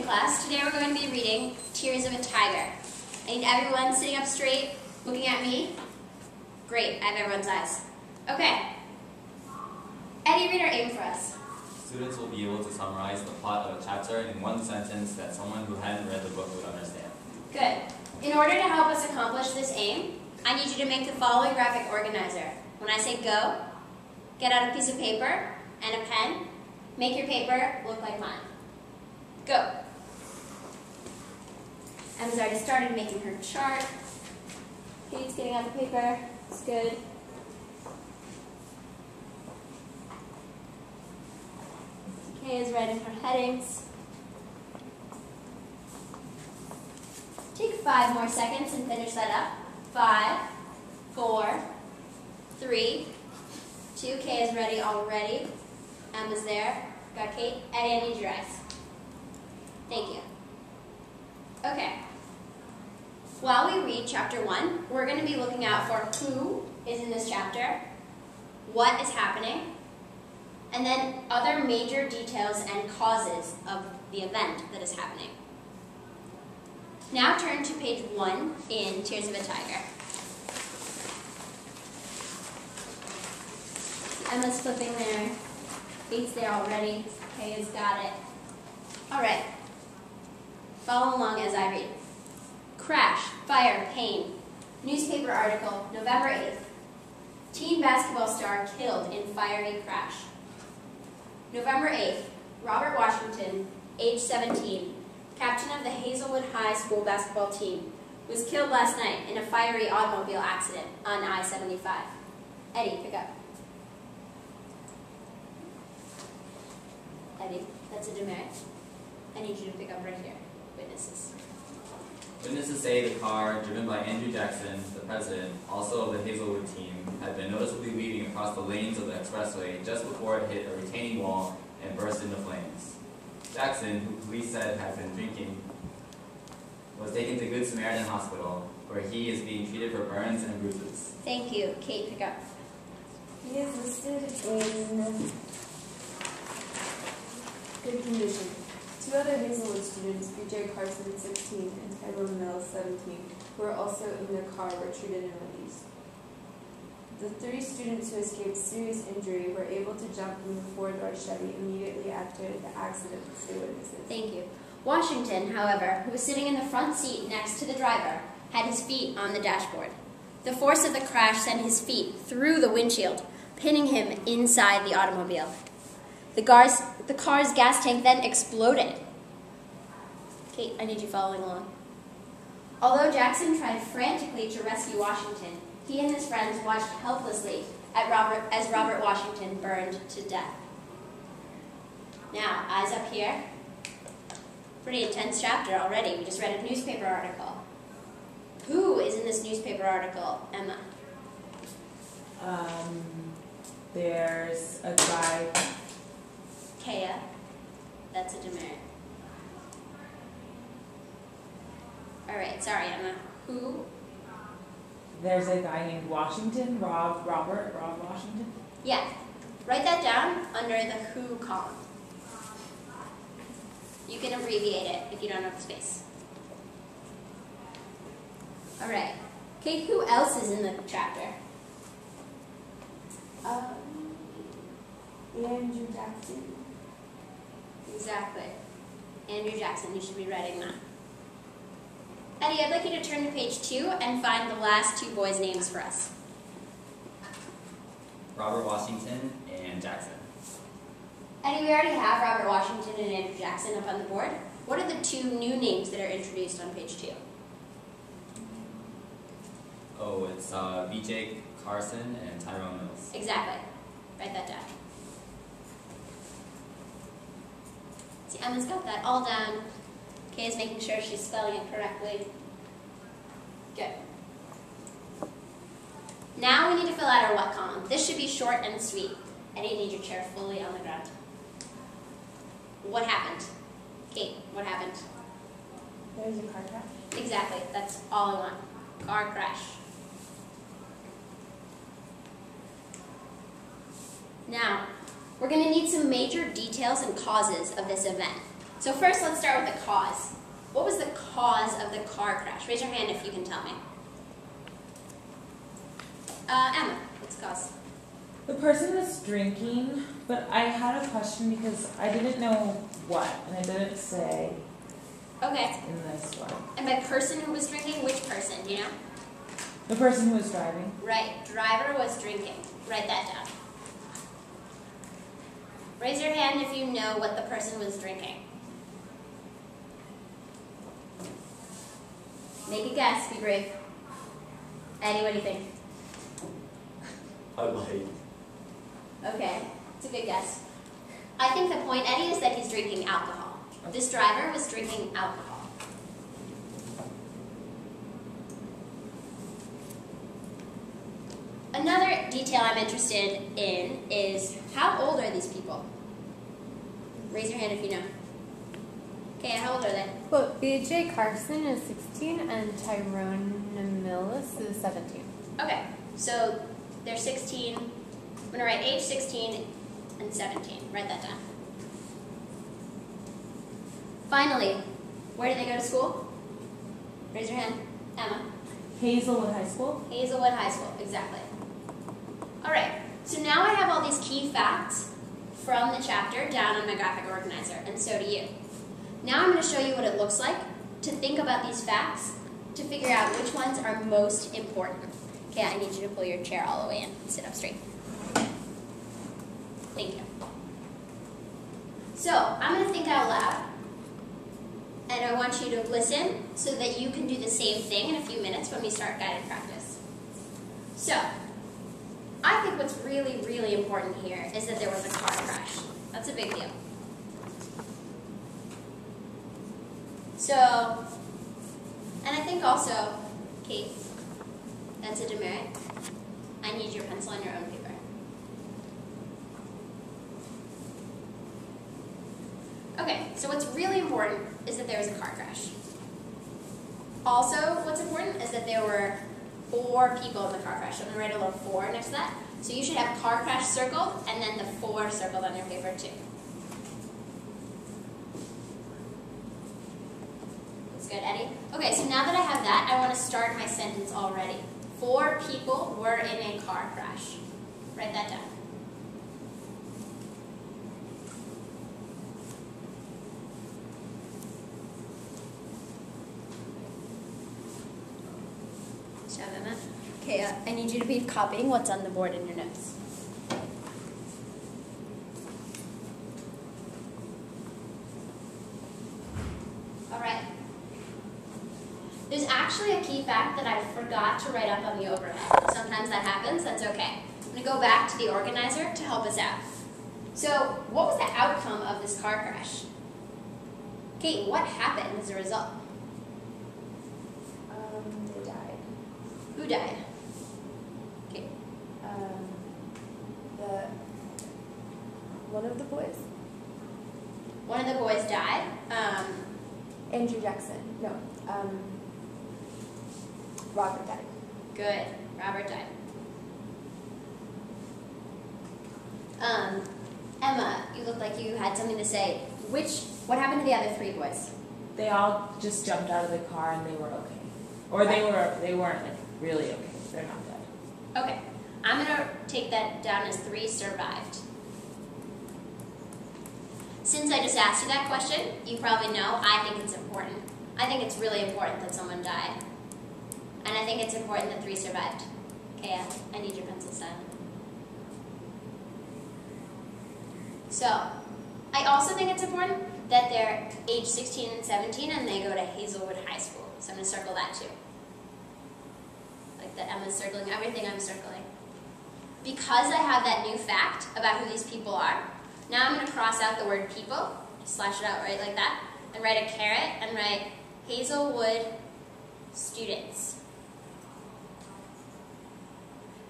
class. Today we're going to be reading Tears of a Tiger. I need everyone sitting up straight, looking at me. Great, I have everyone's eyes. Okay. Eddie, read our aim for us. Students will be able to summarize the plot of a chapter in one sentence that someone who hadn't read the book would understand. Good. In order to help us accomplish this aim, I need you to make the following graphic organizer. When I say go, get out a piece of paper and a pen. Make your paper look like mine. Go. Emma's already started making her chart. Kate's getting out the paper. It's good. Kay is writing her headings. Take 5 more seconds and finish that up. 5, 4, 3, 2. Kay is ready already. Emma's there. Got Kate. Eddie, I need your eyes. Thank you. Okay. While we read chapter 1, we're going to be looking out for who is in this chapter, what is happening, and then other major details and causes of the event that is happening. Now turn to page 1 in Tears of a Tiger. Emma's flipping there. Kate's there already. Kay has got it. All right. Follow along as I read. Crash, fire, pain. Newspaper article, November 8th. Teen basketball star killed in fiery crash. November 8th. Robert Washington, age 17, captain of the Hazelwood High School basketball team, was killed last night in a fiery automobile accident on I-75. Eddie, pick up. Eddie, that's a demerit. I need you to pick up right here. Witnesses. Witnesses say the car, driven by Andrew Jackson, the president, also of the Hazelwood team, had been noticeably weaving across the lanes of the expressway just before it hit a retaining wall and burst into flames. Jackson, who police said had been drinking, was taken to Good Samaritan Hospital, where he is being treated for burns and bruises. Thank you. Kate, pick up. He is listed in good condition. 2 other Hazelwood students, BJ Carson, 16, and Tyrone Mills, 17, who were also in the car, were treated and released. The 3 students who escaped serious injury were able to jump from the four-door Chevy immediately after the accident, say witnesses. Thank you. Washington, however, who was sitting in the front seat next to the driver, had his feet on the dashboard. The force of the crash sent his feet through the windshield, pinning him inside the automobile. The car's gas tank then exploded. Kate, I need you following along. Although Jackson tried frantically to rescue Washington, he and his friends watched helplessly as Robert Washington burned to death. Now, eyes up here. Pretty intense chapter already. We just read a newspaper article. Who is in this newspaper article, Emma? There's a guy. Kea. That's a demerit. All right, sorry, Emma. Who? There's a guy named Washington, Rob Washington. Yeah. Write that down under the who column. You can abbreviate it if you don't know the space. All right. Kate, who else is in the chapter? Andrew Jackson. Exactly. Andrew Jackson, you should be writing that. Eddie, I'd like you to turn to page 2 and find the last 2 boys' names for us. Robert Washington and Jackson. Eddie, we already have Robert Washington and Andrew Jackson up on the board. What are the 2 new names that are introduced on page 2? Oh, it's BJ Carson and Tyrone Mills. Exactly. Write that down. See, Emma's got that all down. Kay is making sure she's spelling it correctly. Good. Now we need to fill out our what column. This should be short and sweet. Eddie, you need your chair fully on the ground. What happened? Kate, what happened? There's a car crash. Exactly. That's all I want. Car crash. Now, we're going to need some major details and causes of this event. So first, let's start with the cause. What was the cause of the car crash? Raise your hand if you can tell me. Emma, what's the cause? The person was drinking, but I had a question because I didn't know what, and it didn't say Okay. in this one. And by person who was drinking, which person, do you know? The person who was driving. Right, driver was drinking. Write that down. Raise your hand if you know what the person was drinking. Make a guess, be brave. Eddie, what do you think? Bud Light. Okay, it's a good guess. I think the point, Eddie, is that he's drinking alcohol. This driver was drinking alcohol. Another detail I'm interested in is how old are these people? Raise your hand if you know. Okay, how old are they? Well, BJ Carson is 16 and Tyrone Millis is 17. Okay, so they're 16. I'm going to write age 16 and 17. Write that down. Finally, where do they go to school? Raise your hand. Emma. Hazelwood High School. Hazelwood High School, exactly. All right, so now I have all these key facts from the chapter down on my graphic organizer, and so do you. Now I'm going to show you what it looks like to think about these facts to figure out which ones are most important. Okay, I need you to pull your chair all the way in and sit up straight. Thank you. So, I'm going to think out loud, and I want you to listen so that you can do the same thing in a few minutes when we start guided practice. So, I think what's really, really important here is that there was a car crash. That's a big deal. So, and I think also, Kate, that's a demerit. I need your pencil and your own paper. Okay, so what's really important is that there was a car crash. Also, what's important is that there were 4 people in the car crash. I'm going to write a little 4 next to that. So you should have car crash circled and then the 4 circled on your paper too. That's good, Eddie. Okay, so now that I have that, I want to start my sentence already. 4 people were in a car crash. Write that down. Okay, I need you to be copying what's on the board in your notes. All right. There's actually a key fact that I forgot to write up on the overhead. Sometimes that happens, that's okay. I'm going to go back to the organizer to help us out. So, what was the outcome of this car crash? Kate, what happened as a result? They died. Who died? Kate. One of the boys. One of the boys died. Andrew Jackson. No. Robert died. Good. Robert died. Emma, you look like you had something to say. What happened to the other 3 boys? They all just jumped out of the car and they were okay. Or they weren't like really okay. They're not dead. Okay. I'm going to take that down as 3 survived. Since I just asked you that question, you probably know I think it's important. I think it's really important that someone died. And I think it's important that 3 survived. Okay, I need your pencil set. So, I also think it's important that they're age 16 and 17 and they go to Hazelwood High School. So I'm going to circle that too. Like that Emma's circling everything I'm circling. Because I have that new fact about who these people are, now I'm going to cross out the word people, just slash it out right like that, and write a caret and write Hazelwood students.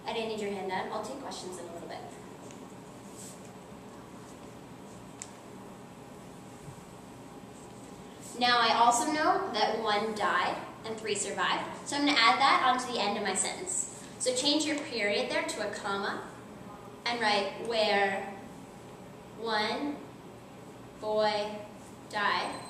I didn't need your hand out. I'll take questions in a little bit. Now I also know that 1 died and 3 survived, so I'm going to add that onto the end of my sentence. So change your period there to a comma and write where 1 boy die.